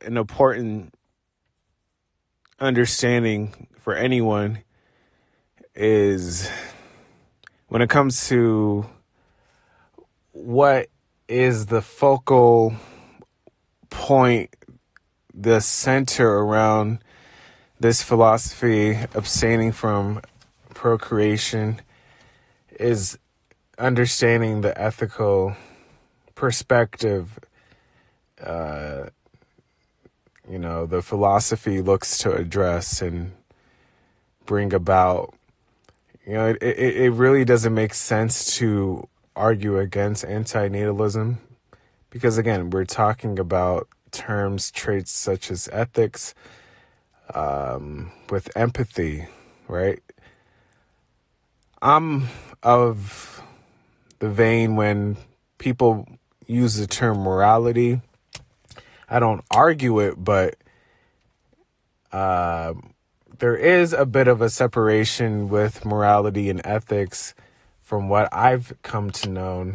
an important understanding for anyone is when it comes to what is the focal point, the center around this philosophy, abstaining from procreation, is understanding the ethical perspective the philosophy looks to address and bring about. It really doesn't make sense to argue against antinatalism because, again, we're talking about terms, traits such as ethics, with empathy, right? I'm of the vein when people use the term morality, I don't argue it, but there is a bit of a separation with morality and ethics from what I've come to know.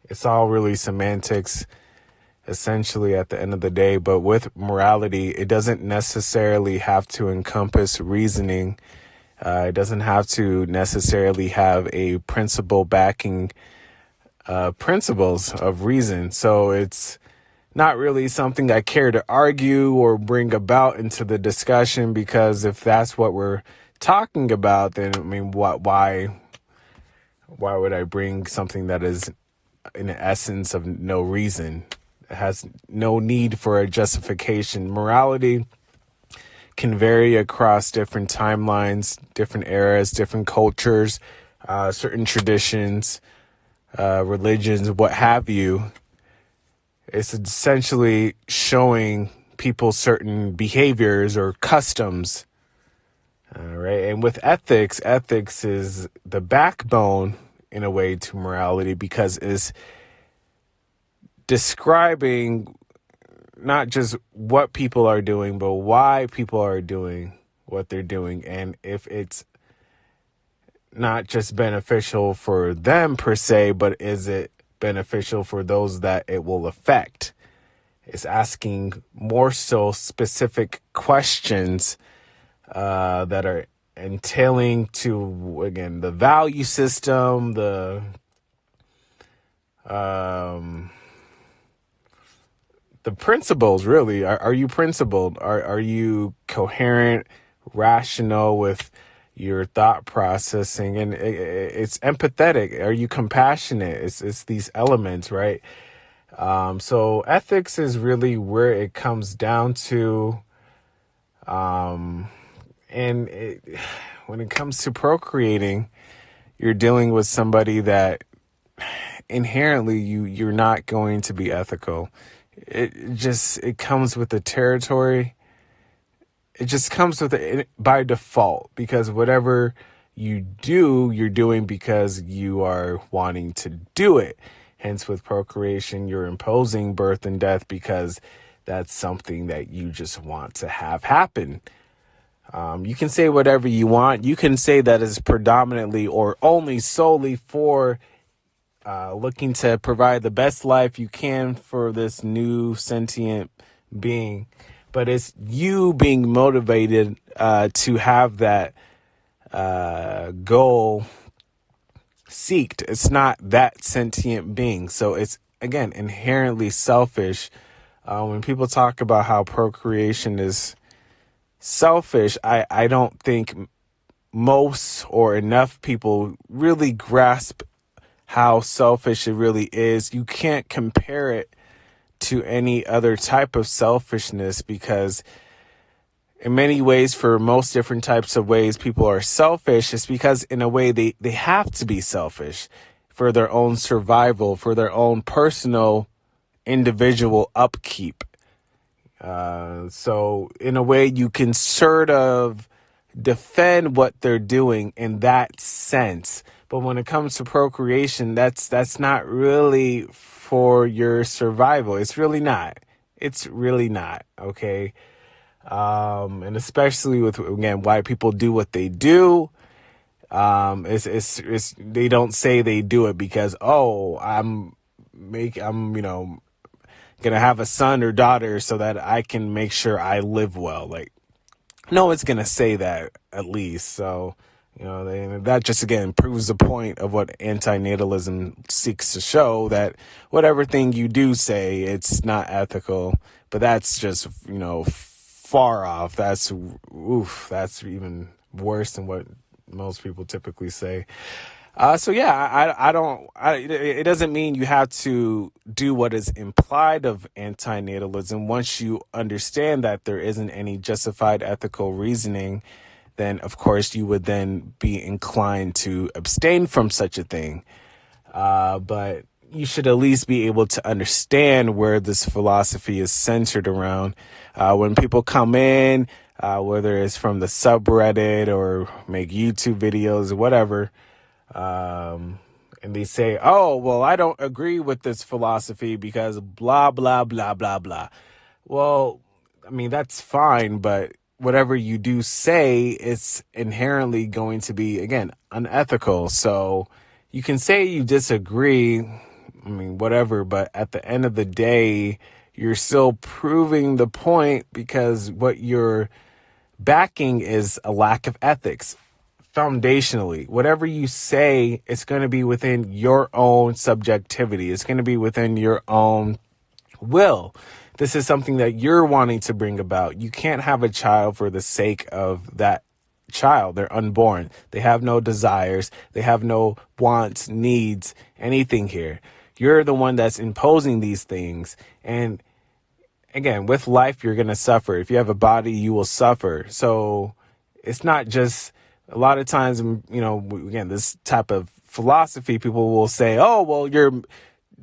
It's all really semantics, essentially, at the end of the day. But with morality, it doesn't necessarily have to encompass reasoning. It doesn't have to necessarily have a principle backing principles of reason. So it's not really something I care to argue or bring about into the discussion, because if that's what we're talking about, then I mean, why would I bring something that is in the essence of no reason? It has no need for a justification. Morality can vary across different timelines, different eras, different cultures, certain traditions, religions, what have you. It's essentially showing people certain behaviors or customs. Right. And with ethics is the backbone in a way to morality, because it's describing not just what people are doing, but why people are doing what they're doing. And if it's not just beneficial for them per se, but is it beneficial for those that it will affect? It's asking more so specific questions that are entailing to, again, the value system, the principles, really. Are you principled? Are you coherent, rational with your thought processing? And it's empathetic. Are you compassionate? It's these elements, right? So ethics is really where it comes down to. When it comes to procreating, you're dealing with somebody that inherently you're not going to be ethical. It comes with the territory. It just comes with it by default, because whatever you do, you're doing because you are wanting to do it. Hence, with procreation, you're imposing birth and death because that's something that you just want to have happen. You can say whatever you want. You can say that is predominantly or only solely for looking to provide the best life you can for this new sentient being. But it's you being motivated to have that goal seeked. It's not that sentient being. So it's, again, inherently selfish. When people talk about how procreation is selfish, I don't think most or enough people really grasp how selfish it really is. You can't compare it to any other type of selfishness, because in many ways, for most different types of ways people are selfish, it's because in a way they have to be selfish for their own survival, for their own personal individual upkeep. So in a way you can sort of defend what they're doing in that sense. But when it comes to procreation, that's not really for your survival. It's really not. Okay. And especially with, again, why people do what they do. It's they don't say they do it because, I'm going to have a son or daughter so that I can make sure I live well. Like, no one's going to say that, at least. So, that just, again, proves the point of what antinatalism seeks to show, that whatever thing you do say, it's not ethical. But that's just, far off. That's even worse than what most people typically say. It doesn't mean you have to do what is implied of antinatalism. Once you understand that there isn't any justified ethical reasoning, then of course you would then be inclined to abstain from such a thing. But you should at least be able to understand where this philosophy is centered around. When people come in, whether it's from the subreddit or make YouTube videos or whatever, and they say, oh, well, I don't agree with this philosophy because blah, blah, blah, blah, blah. Well, I mean, that's fine, but whatever you do say, it's inherently going to be, again, unethical. So you can say you disagree, I mean, whatever, but at the end of the day, you're still proving the point, because what you're backing is a lack of ethics. Foundationally, whatever you say, it's going to be within your own subjectivity. It's going to be within your own will. This is something that you're wanting to bring about. You can't have a child for the sake of that child. They're unborn. They have no desires. They have no wants, needs, anything here. You're the one that's imposing these things. And again, with life, you're going to suffer. If you have a body, you will suffer. So it's not just... A lot of times, again, this type of philosophy, people will say, oh, well, you're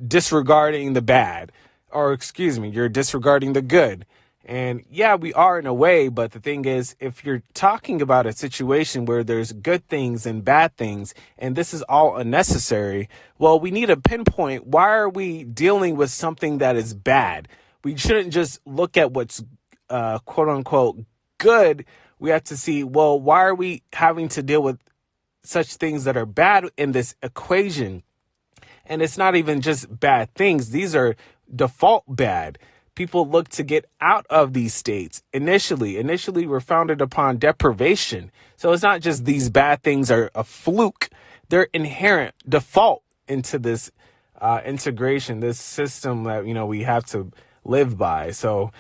disregarding the bad, or you're disregarding the good. And yeah, we are in a way. But the thing is, if you're talking about a situation where there's good things and bad things, and this is all unnecessary, well, we need to pinpoint, why are we dealing with something that is bad? We shouldn't just look at what's quote unquote good. We have to see, well, why are we having to deal with such things that are bad in this equation? And it's not even just bad things. These are default bad. People look to get out of these states initially. Initially, we're founded upon deprivation. So it's not just these bad things are a fluke. They're inherent default into this integration, this system that, we have to live by. So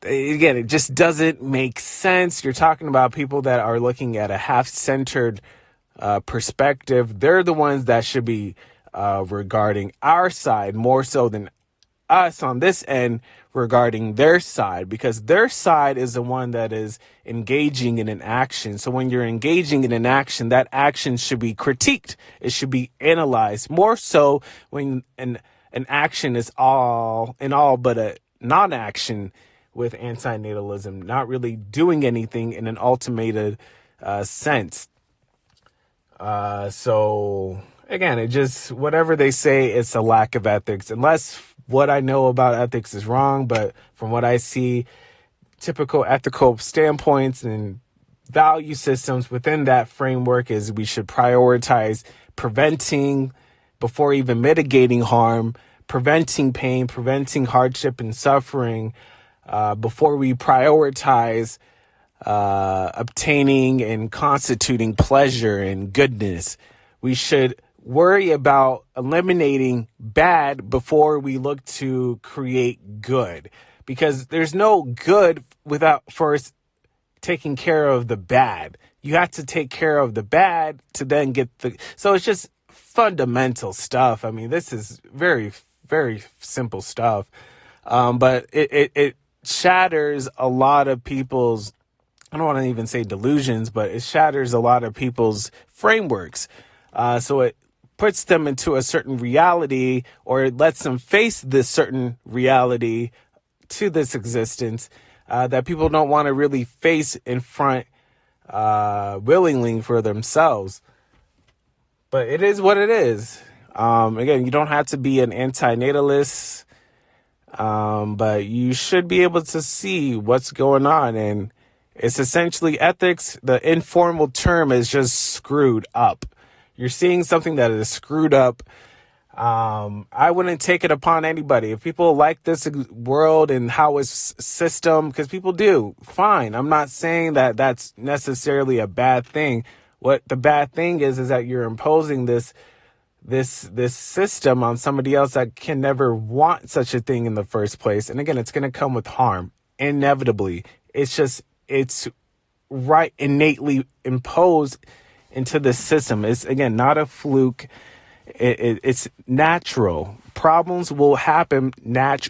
again, it just doesn't make sense. You're talking about people that are looking at a half-centered perspective. They're the ones that should be regarding our side more so than us on this end regarding their side, because their side is the one that is engaging in an action. So when you're engaging in an action, that action should be critiqued. It should be analyzed more so when an action is all but a non-action. With antinatalism, not really doing anything in an ultimated sense. So again, it just, whatever they say, it's a lack of ethics, unless what I know about ethics is wrong. But from what I see, typical ethical standpoints and value systems within that framework is we should prioritize preventing before even mitigating harm, preventing pain, preventing hardship and suffering, before we prioritize obtaining and constituting pleasure and goodness. We should worry about eliminating bad before we look to create good, because there's no good without first taking care of the bad. You have to take care of the bad to then get so it's just fundamental stuff. I mean, this is very, very simple stuff. But it shatters a lot of people's, I don't want to even say delusions, but it shatters a lot of people's frameworks. So it puts them into a certain reality, or it lets them face this certain reality to this existence that people don't want to really face in front willingly for themselves. But it is what it is. Again, you don't have to be an antinatalist, but you should be able to see what's going on. And it's essentially ethics. The informal term is just screwed up. You're seeing something that is screwed up. I wouldn't take it upon anybody. If people like this world and how it's system, because people do, fine. I'm not saying that that's necessarily a bad thing. What the bad thing is that you're imposing this system on somebody else that can never want such a thing in the first place. And again, it's going to come with harm, inevitably. It's right innately imposed into the system. It's, again, not a fluke. It's natural. Problems will happen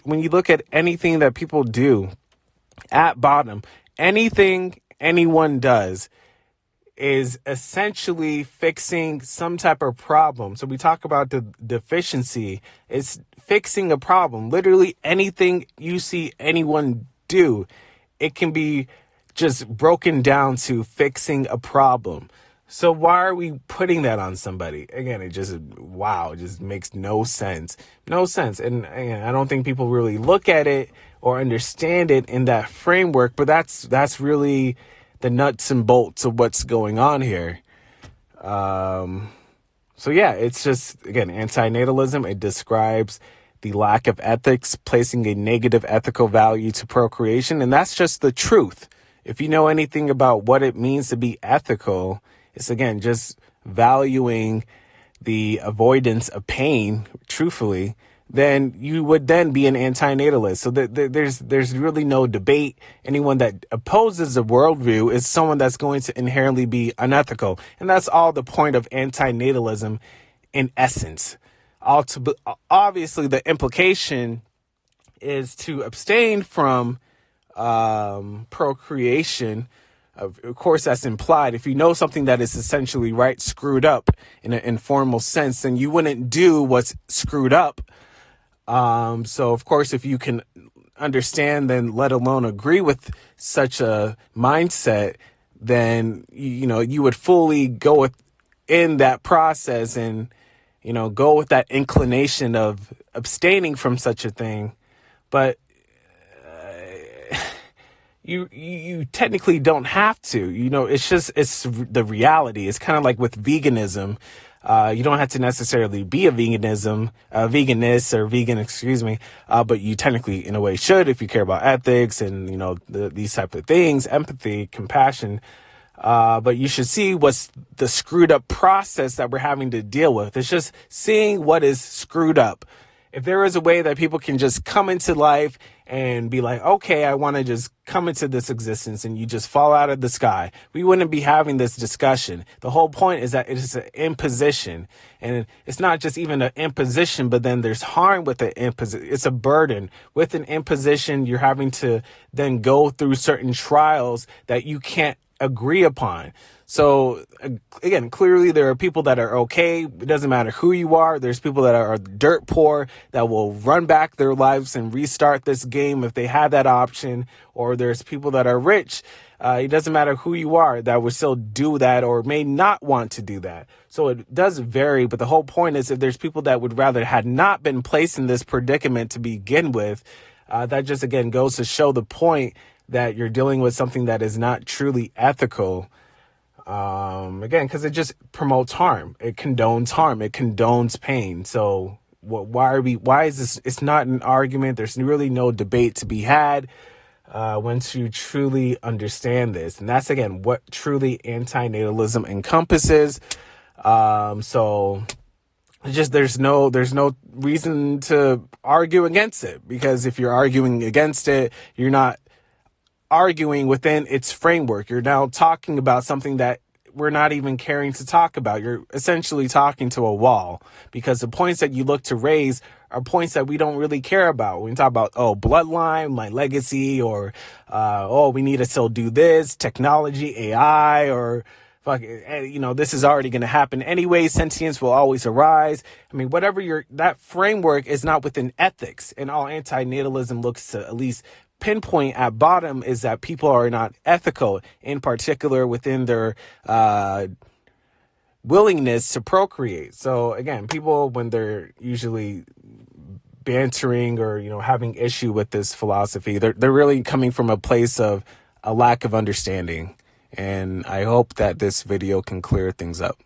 when you look at anything that people do at bottom. Anything anyone does is essentially fixing some type of problem. So we talk about the deficiency. It's fixing a problem. Literally anything you see anyone do, it can be just broken down to fixing a problem. So why are we putting that on somebody? Again, it just makes no sense. No sense. And again, I don't think people really look at it or understand it in that framework, but that's really the nuts and bolts of what's going on here. So yeah, it's just, again, antinatalism. It describes the lack of ethics, placing a negative ethical value to procreation. And that's just the truth. If you know anything about what it means to be ethical, it's, again, just valuing the avoidance of pain, truthfully, then you would then be an antinatalist. So there's really no debate. Anyone that opposes the worldview is someone that's going to inherently be unethical. And that's all the point of antinatalism in essence. Obviously, the implication is to abstain from procreation. Of course, that's implied. If you know something that is essentially screwed up in an informal sense, then you wouldn't do what's screwed up. So, of course, if you can understand, then let alone agree with such a mindset, then, you would fully go in that process and, go with that inclination of abstaining from such a thing. But you technically don't have to, it's the reality. It's kind of like with veganism. You don't have to necessarily be a veganist or vegan, but you technically, in a way, should if you care about ethics and, these type of things, empathy, compassion. But you should see what's the screwed up process that we're having to deal with. It's just seeing what is screwed up. If there is a way that people can just come into life and be like, okay, I want to just come into this existence, and you just fall out of the sky, we wouldn't be having this discussion. The whole point is that it is an imposition, and it's not just even an imposition, but then there's harm with the imposition. It's a burden. With an imposition, you're having to then go through certain trials that you can't agree upon. So again, clearly there are people that are okay. It doesn't matter who you are. There's people that are dirt poor that will run back their lives and restart this game if they had that option. Or there's people that are rich. It doesn't matter who you are that would still do that or may not want to do that. So it does vary. But the whole point is if there's people that would rather had not been placed in this predicament to begin with, that just, again, goes to show the point that you're dealing with something that is not truly ethical. Again, because it just promotes harm. It condones harm. It condones pain. So why is this? It's not an argument. There's really no debate to be had once you truly understand this. And that's, again, what truly antinatalism encompasses. So just there's no reason to argue against it, because if you're arguing against it, you're not arguing within its framework. You're now talking about something that we're not even caring to talk about. You're essentially talking to a wall, because the points that you look to raise are points that we don't really care about. When we talk about, bloodline, my legacy, or, we need to still do this, technology, AI, or this is already going to happen anyway. Sentience will always arise. I mean, whatever that framework is not within ethics, and all antinatalism looks to at least pinpoint at bottom is that people are not ethical, in particular within their willingness to procreate. So again, people, when they're usually bantering or having issue with this philosophy, they're really coming from a place of a lack of understanding. And I hope that this video can clear things up.